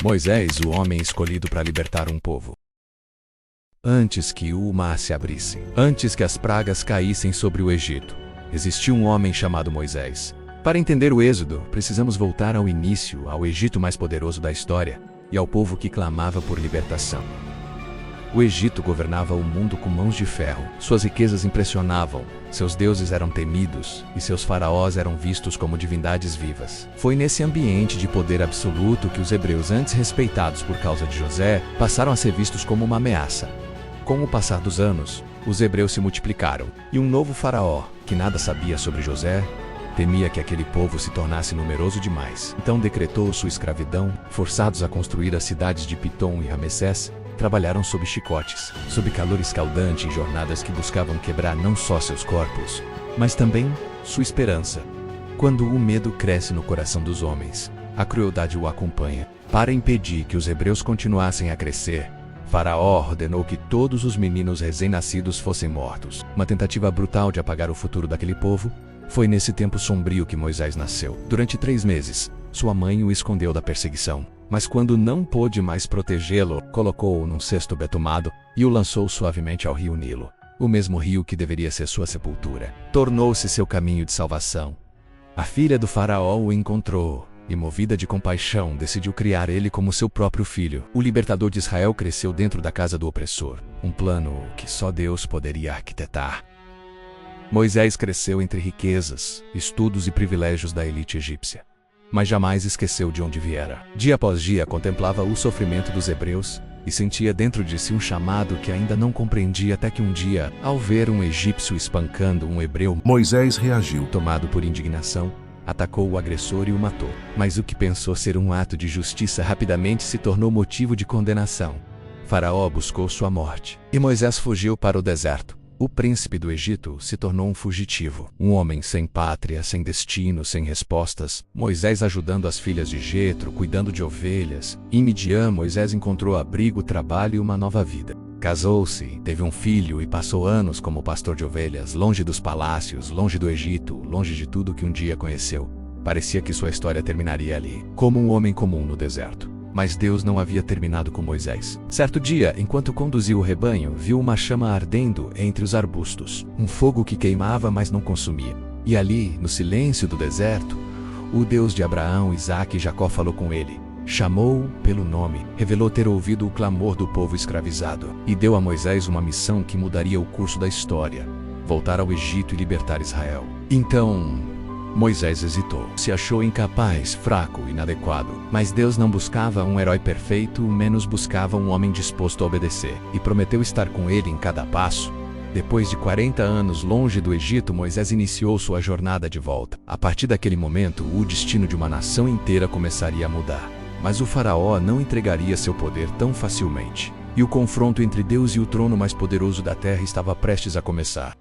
Moisés, o homem escolhido para libertar um povo. Antes que o mar se abrisse, antes que as pragas caíssem sobre o Egito, existiu um homem chamado Moisés. Para entender o Êxodo, precisamos voltar ao início, ao Egito mais poderoso da história, e ao povo que clamava por libertação. O Egito governava o mundo com mãos de ferro. Suas riquezas impressionavam, seus deuses eram temidos e seus faraós eram vistos como divindades vivas. Foi nesse ambiente de poder absoluto que os hebreus, antes respeitados por causa de José, passaram a ser vistos como uma ameaça. Com o passar dos anos, os hebreus se multiplicaram, e um novo faraó, que nada sabia sobre José, temia que aquele povo se tornasse numeroso demais. Então decretou sua escravidão, forçados a construir as cidades de Pitom e Ramessés. Trabalharam sob chicotes, sob calor escaldante em jornadas que buscavam quebrar não só seus corpos, mas também sua esperança. Quando o medo cresce no coração dos homens, a crueldade o acompanha. Para impedir que os hebreus continuassem a crescer, Faraó ordenou que todos os meninos recém-nascidos fossem mortos. Uma tentativa brutal de apagar o futuro daquele povo. Foi nesse tempo sombrio que Moisés nasceu. Durante 3 meses, sua mãe o escondeu da perseguição. Mas quando não pôde mais protegê-lo, colocou-o num cesto betumado e o lançou suavemente ao rio Nilo, o mesmo rio que deveria ser sua sepultura. Tornou-se seu caminho de salvação. A filha do faraó o encontrou e, movida de compaixão, decidiu criar ele como seu próprio filho. O libertador de Israel cresceu dentro da casa do opressor, um plano que só Deus poderia arquitetar. Moisés cresceu entre riquezas, estudos e privilégios da elite egípcia, mas jamais esqueceu de onde viera. Dia após dia contemplava o sofrimento dos hebreus e sentia dentro de si um chamado que ainda não compreendia, até que um dia, ao ver um egípcio espancando um hebreu, Moisés reagiu. Tomado por indignação, atacou o agressor e o matou. Mas o que pensou ser um ato de justiça rapidamente se tornou motivo de condenação. Faraó buscou sua morte, e Moisés fugiu para o deserto. O príncipe do Egito se tornou um fugitivo, um homem sem pátria, sem destino, sem respostas. Moisés ajudando as filhas de Jetro, cuidando de ovelhas. Em Midian, Moisés encontrou abrigo, trabalho e uma nova vida. Casou-se, teve um filho e passou anos como pastor de ovelhas, longe dos palácios, longe do Egito, longe de tudo que um dia conheceu. Parecia que sua história terminaria ali, como um homem comum no deserto. Mas Deus não havia terminado com Moisés. Certo dia, enquanto conduzia o rebanho, viu uma chama ardendo entre os arbustos. Um fogo que queimava, mas não consumia. E ali, no silêncio do deserto, o Deus de Abraão, Isaque e Jacó falou com ele. Chamou-o pelo nome, revelou ter ouvido o clamor do povo escravizado, e deu a Moisés uma missão que mudaria o curso da história: voltar ao Egito e libertar Israel. Então Moisés hesitou. Se achou incapaz, fraco, inadequado. Mas Deus não buscava um herói perfeito, menos buscava um homem disposto a obedecer. E prometeu estar com ele em cada passo. Depois de 40 anos longe do Egito, Moisés iniciou sua jornada de volta. A partir daquele momento, o destino de uma nação inteira começaria a mudar. Mas o faraó não entregaria seu poder tão facilmente. E o confronto entre Deus e o trono mais poderoso da terra estava prestes a começar.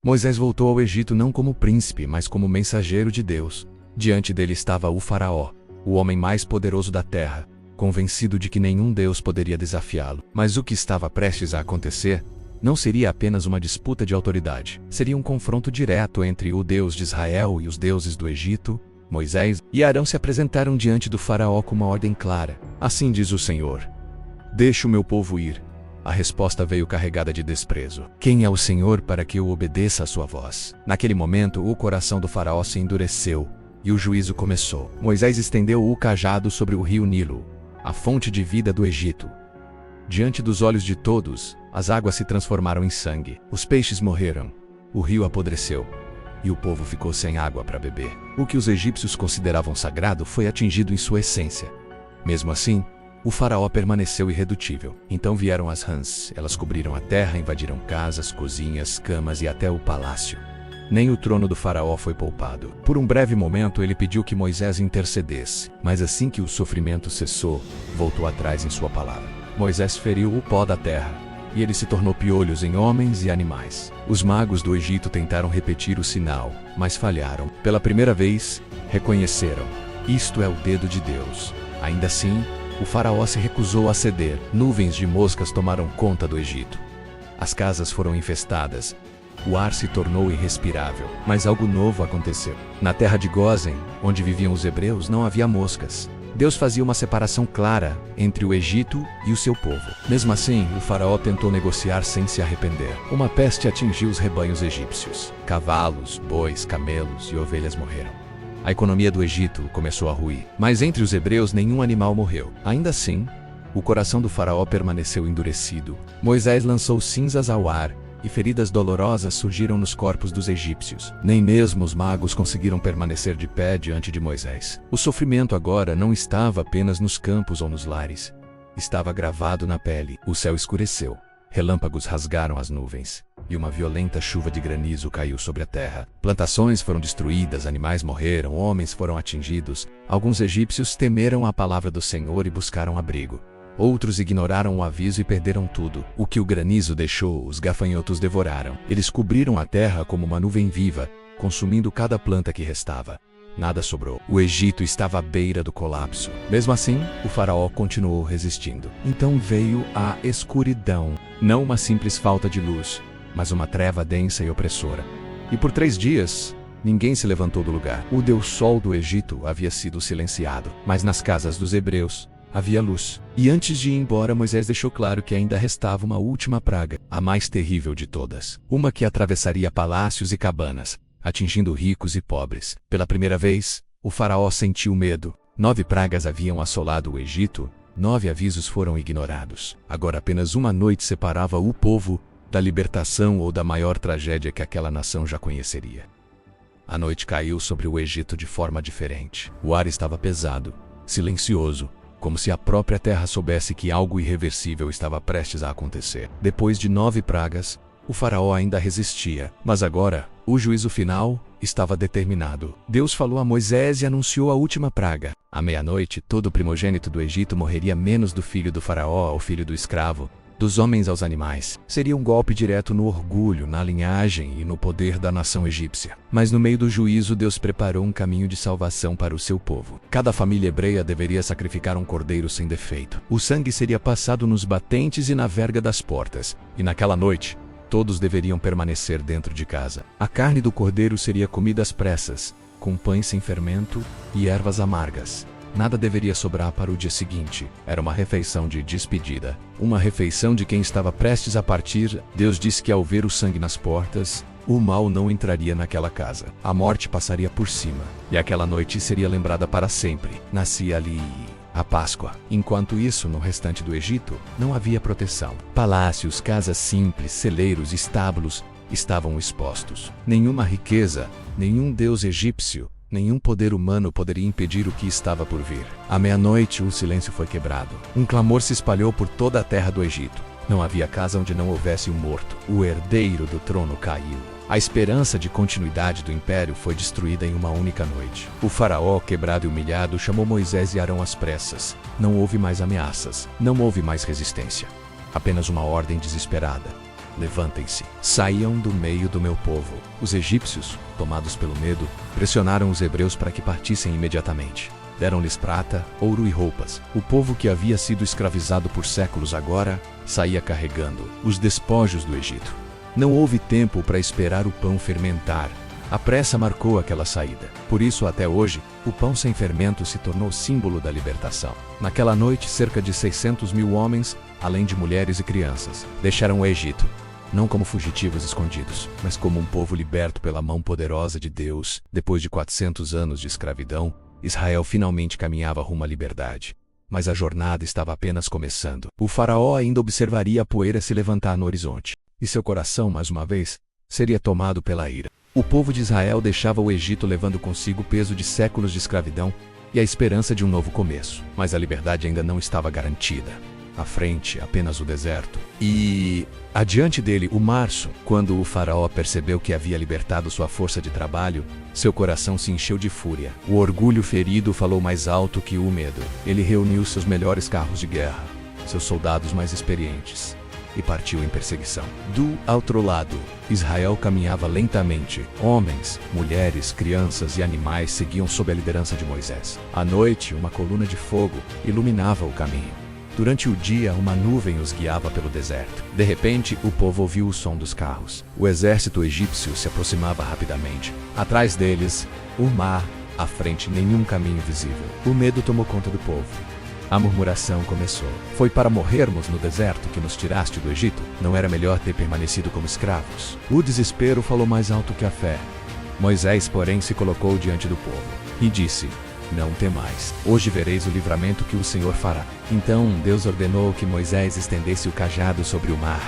Moisés voltou ao Egito não como príncipe, mas como mensageiro de Deus. Diante dele estava o faraó, o homem mais poderoso da terra, convencido de que nenhum Deus poderia desafiá-lo. Mas o que estava prestes a acontecer não seria apenas uma disputa de autoridade. Seria um confronto direto entre o Deus de Israel e os deuses do Egito. Moisés e Arão se apresentaram diante do faraó com uma ordem clara. Assim diz o Senhor: deixe o meu povo ir. A resposta veio carregada de desprezo. Quem é o Senhor para que eu obedeça a sua voz? Naquele momento, o coração do faraó se endureceu e o juízo começou. Moisés estendeu o cajado sobre o rio Nilo, a fonte de vida do Egito. Diante dos olhos de todos, as águas se transformaram em sangue. Os peixes morreram, o rio apodreceu e o povo ficou sem água para beber. O que os egípcios consideravam sagrado foi atingido em sua essência. Mesmo assim, o faraó permaneceu irredutível. Então vieram as rãs, elas cobriram a terra, invadiram casas, cozinhas, camas e até o palácio. Nem o trono do faraó foi poupado. Por um breve momento ele pediu que Moisés intercedesse, mas assim que o sofrimento cessou, voltou atrás em sua palavra. Moisés feriu o pó da terra, e ele se tornou piolhos em homens e animais. Os magos do Egito tentaram repetir o sinal, mas falharam. Pela primeira vez, reconheceram: isto é o dedo de Deus. Ainda assim, o faraó se recusou a ceder. Nuvens de moscas tomaram conta do Egito. As casas foram infestadas. O ar se tornou irrespirável. Mas algo novo aconteceu. Na terra de Gósen, onde viviam os hebreus, não havia moscas. Deus fazia uma separação clara entre o Egito e o seu povo. Mesmo assim, o faraó tentou negociar sem se arrepender. Uma peste atingiu os rebanhos egípcios. Cavalos, bois, camelos e ovelhas morreram. A economia do Egito começou a ruir. Mas entre os hebreus nenhum animal morreu. Ainda assim, o coração do faraó permaneceu endurecido. Moisés lançou cinzas ao ar e feridas dolorosas surgiram nos corpos dos egípcios. Nem mesmo os magos conseguiram permanecer de pé diante de Moisés. O sofrimento agora não estava apenas nos campos ou nos lares. Estava gravado na pele. O céu escureceu. Relâmpagos rasgaram as nuvens. E uma violenta chuva de granizo caiu sobre a terra. Plantações foram destruídas, animais morreram, homens foram atingidos. Alguns egípcios temeram a palavra do Senhor e buscaram abrigo. Outros ignoraram o aviso e perderam tudo. O que o granizo deixou, os gafanhotos devoraram. Eles cobriram a terra como uma nuvem viva, consumindo cada planta que restava. Nada sobrou. O Egito estava à beira do colapso. Mesmo assim, o faraó continuou resistindo. Então veio a escuridão. Não uma simples falta de luz, mas uma treva densa e opressora. E por 3 dias, ninguém se levantou do lugar. O Deus Sol do Egito havia sido silenciado. Mas nas casas dos hebreus, havia luz. E antes de ir embora, Moisés deixou claro que ainda restava uma última praga, a mais terrível de todas. Uma que atravessaria palácios e cabanas, atingindo ricos e pobres. Pela primeira vez, o faraó sentiu medo. 9 pragas haviam assolado o Egito, 9 avisos foram ignorados. Agora apenas uma noite separava o povo da libertação ou da maior tragédia que aquela nação já conheceria. A noite caiu sobre o Egito de forma diferente. O ar estava pesado, silencioso, como se a própria terra soubesse que algo irreversível estava prestes a acontecer. Depois de 9 pragas, o faraó ainda resistia, mas agora, o juízo final estava determinado. Deus falou a Moisés e anunciou a última praga. À meia-noite, todo primogênito do Egito morreria, menos do filho do faraó ao filho do escravo, dos homens aos animais. Seria um golpe direto no orgulho, na linhagem e no poder da nação egípcia. Mas no meio do juízo, Deus preparou um caminho de salvação para o seu povo. Cada família hebreia deveria sacrificar um cordeiro sem defeito. O sangue seria passado nos batentes e na verga das portas. E naquela noite, todos deveriam permanecer dentro de casa. A carne do cordeiro seria comida às pressas, com pães sem fermento e ervas amargas. Nada deveria sobrar para o dia seguinte. Era uma refeição de despedida. Uma refeição de quem estava prestes a partir. Deus disse que ao ver o sangue nas portas, o mal não entraria naquela casa. A morte passaria por cima. E aquela noite seria lembrada para sempre. Nascia ali a Páscoa. Enquanto isso, no restante do Egito, não havia proteção. Palácios, casas simples, celeiros, estábulos estavam expostos. Nenhuma riqueza, nenhum deus egípcio, nenhum poder humano poderia impedir o que estava por vir. À meia-noite, o silêncio foi quebrado. Um clamor se espalhou por toda a terra do Egito. Não havia casa onde não houvesse um morto. O herdeiro do trono caiu. A esperança de continuidade do império foi destruída em uma única noite. O faraó, quebrado e humilhado, chamou Moisés e Arão às pressas. Não houve mais ameaças. Não houve mais resistência. Apenas uma ordem desesperada. Levantem-se. Saiam do meio do meu povo. Os egípcios, tomados pelo medo, pressionaram os hebreus para que partissem imediatamente. Deram-lhes prata, ouro e roupas. O povo que havia sido escravizado por séculos agora saía carregando os despojos do Egito. Não houve tempo para esperar o pão fermentar. A pressa marcou aquela saída. Por isso, até hoje, o pão sem fermento se tornou símbolo da libertação. Naquela noite, cerca de 600.000 homens, além de mulheres e crianças, deixaram o Egito. Não como fugitivos escondidos, mas como um povo liberto pela mão poderosa de Deus. Depois de 400 anos de escravidão, Israel finalmente caminhava rumo à liberdade. Mas a jornada estava apenas começando. O faraó ainda observaria a poeira se levantar no horizonte. E seu coração, mais uma vez, seria tomado pela ira. O povo de Israel deixava o Egito levando consigo o peso de séculos de escravidão e a esperança de um novo começo. Mas a liberdade ainda não estava garantida. À frente, apenas o deserto. E adiante dele, o março. Quando o faraó percebeu que havia libertado sua força de trabalho, seu coração se encheu de fúria. O orgulho ferido falou mais alto que o medo. Ele reuniu seus melhores carros de guerra, seus soldados mais experientes, e partiu em perseguição. Do outro lado, Israel caminhava lentamente. Homens, mulheres, crianças e animais seguiam sob a liderança de Moisés. À noite, uma coluna de fogo iluminava o caminho. Durante o dia, uma nuvem os guiava pelo deserto. De repente, o povo ouviu o som dos carros. O exército egípcio se aproximava rapidamente. Atrás deles, o mar À frente, nenhum caminho visível. O medo tomou conta do povo. A murmuração começou. Foi para morrermos no deserto que nos tiraste do Egito? Não era melhor ter permanecido como escravos? O desespero falou mais alto que a fé. Moisés, porém, se colocou diante do povo e disse: não temais. Hoje vereis o livramento que o Senhor fará. Então Deus ordenou que Moisés estendesse o cajado sobre o mar.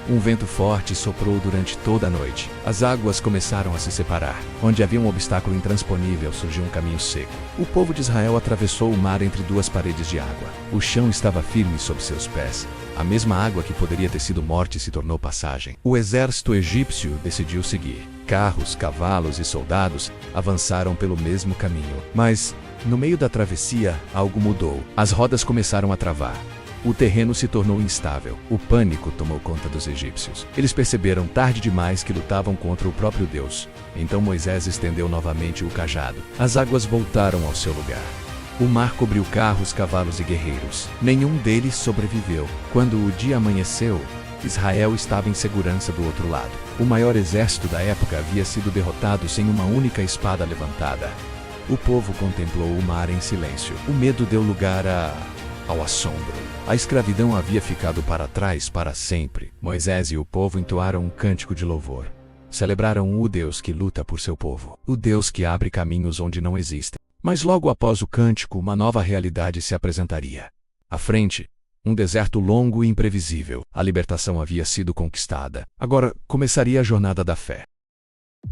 Um vento forte soprou durante toda a noite. As águas começaram a se separar. Onde havia um obstáculo intransponível, surgiu um caminho seco. O povo de Israel atravessou o mar entre duas paredes de água. O chão estava firme sob seus pés. A mesma água que poderia ter sido morte se tornou passagem. O exército egípcio decidiu seguir. Carros, cavalos e soldados avançaram pelo mesmo caminho. Mas, no meio da travessia, algo mudou. As rodas começaram a travar. O terreno se tornou instável. O pânico tomou conta dos egípcios. Eles perceberam tarde demais que lutavam contra o próprio Deus. Então Moisés estendeu novamente o cajado. As águas voltaram ao seu lugar. O mar cobriu carros, cavalos e guerreiros. Nenhum deles sobreviveu. Quando o dia amanheceu, Israel estava em segurança do outro lado. O maior exército da época havia sido derrotado sem uma única espada levantada. O povo contemplou o mar em silêncio. O medo deu lugar ao assombro. A escravidão havia ficado para trás para sempre. Moisés e o povo entoaram um cântico de louvor. Celebraram o Deus que luta por seu povo, o Deus que abre caminhos onde não existem. Mas logo após o cântico, uma nova realidade se apresentaria. À frente, um deserto longo e imprevisível. A libertação havia sido conquistada. Agora começaria a jornada da fé.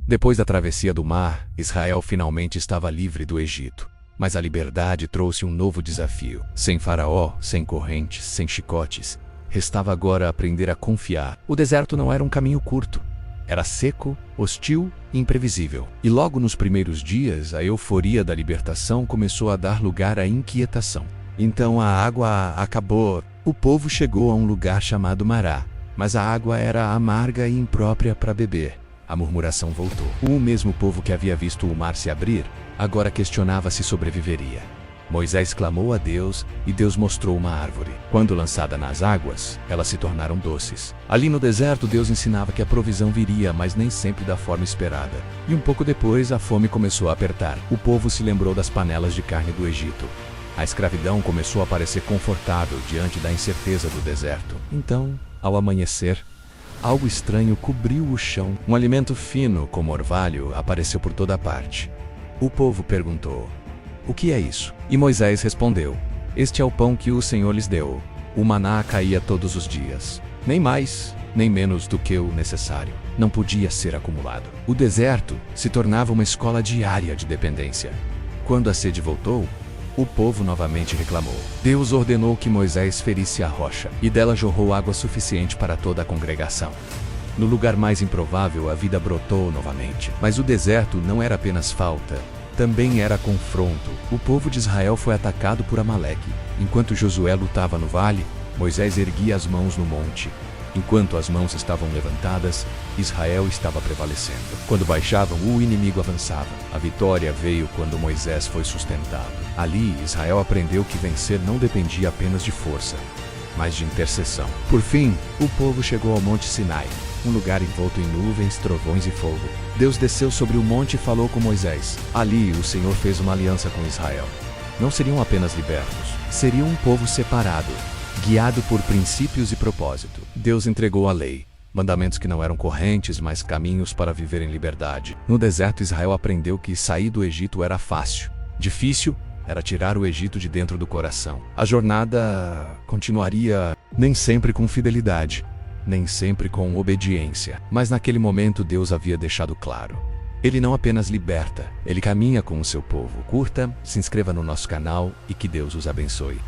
Depois da travessia do mar, Israel finalmente estava livre do Egito. Mas a liberdade trouxe um novo desafio. Sem Faraó, sem correntes, sem chicotes, restava agora aprender a confiar. O deserto não era um caminho curto. Era seco, hostil e imprevisível. E logo nos primeiros dias, a euforia da libertação começou a dar lugar à inquietação. Então a água acabou. O povo chegou a um lugar chamado Mará, mas a água era amarga e imprópria para beber. A murmuração voltou. O mesmo povo que havia visto o mar se abrir, agora questionava se sobreviveria. Moisés clamou a Deus e Deus mostrou uma árvore. Quando lançada nas águas, elas se tornaram doces. Ali no deserto, Deus ensinava que a provisão viria, mas nem sempre da forma esperada. E um pouco depois, a fome começou a apertar. O povo se lembrou das panelas de carne do Egito. A escravidão começou a parecer confortável diante da incerteza do deserto. Então, ao amanhecer, algo estranho cobriu o chão. Um alimento fino, como orvalho, apareceu por toda parte. O povo perguntou: o que é isso? E Moisés respondeu: este é o pão que o Senhor lhes deu. O maná caía todos os dias. Nem mais, nem menos do que o necessário. Não podia ser acumulado. O deserto se tornava uma escola diária de dependência. Quando a sede voltou, o povo novamente reclamou. Deus ordenou que Moisés ferisse a rocha, e dela jorrou água suficiente para toda a congregação. No lugar mais improvável, a vida brotou novamente. Mas o deserto não era apenas falta, também era confronto. O povo de Israel foi atacado por Amaleque. Enquanto Josué lutava no vale, Moisés erguia as mãos no monte. Enquanto as mãos estavam levantadas, Israel estava prevalecendo. Quando baixavam, o inimigo avançava. A vitória veio quando Moisés foi sustentado. Ali, Israel aprendeu que vencer não dependia apenas de força, mas de intercessão. Por fim, o povo chegou ao Monte Sinai, um lugar envolto em nuvens, trovões e fogo. Deus desceu sobre o monte e falou com Moisés. Ali, o Senhor fez uma aliança com Israel. Não seriam apenas libertos, seriam um povo separado, guiado por princípios e propósito. Deus entregou a lei, mandamentos que não eram correntes, mas caminhos para viver em liberdade. No deserto, Israel aprendeu que sair do Egito era fácil. Difícil era tirar o Egito de dentro do coração. A jornada continuaria, nem sempre com fidelidade, nem sempre com obediência. Mas naquele momento Deus havia deixado claro: Ele não apenas liberta, Ele caminha com o seu povo. Curta, se inscreva no nosso canal e que Deus os abençoe.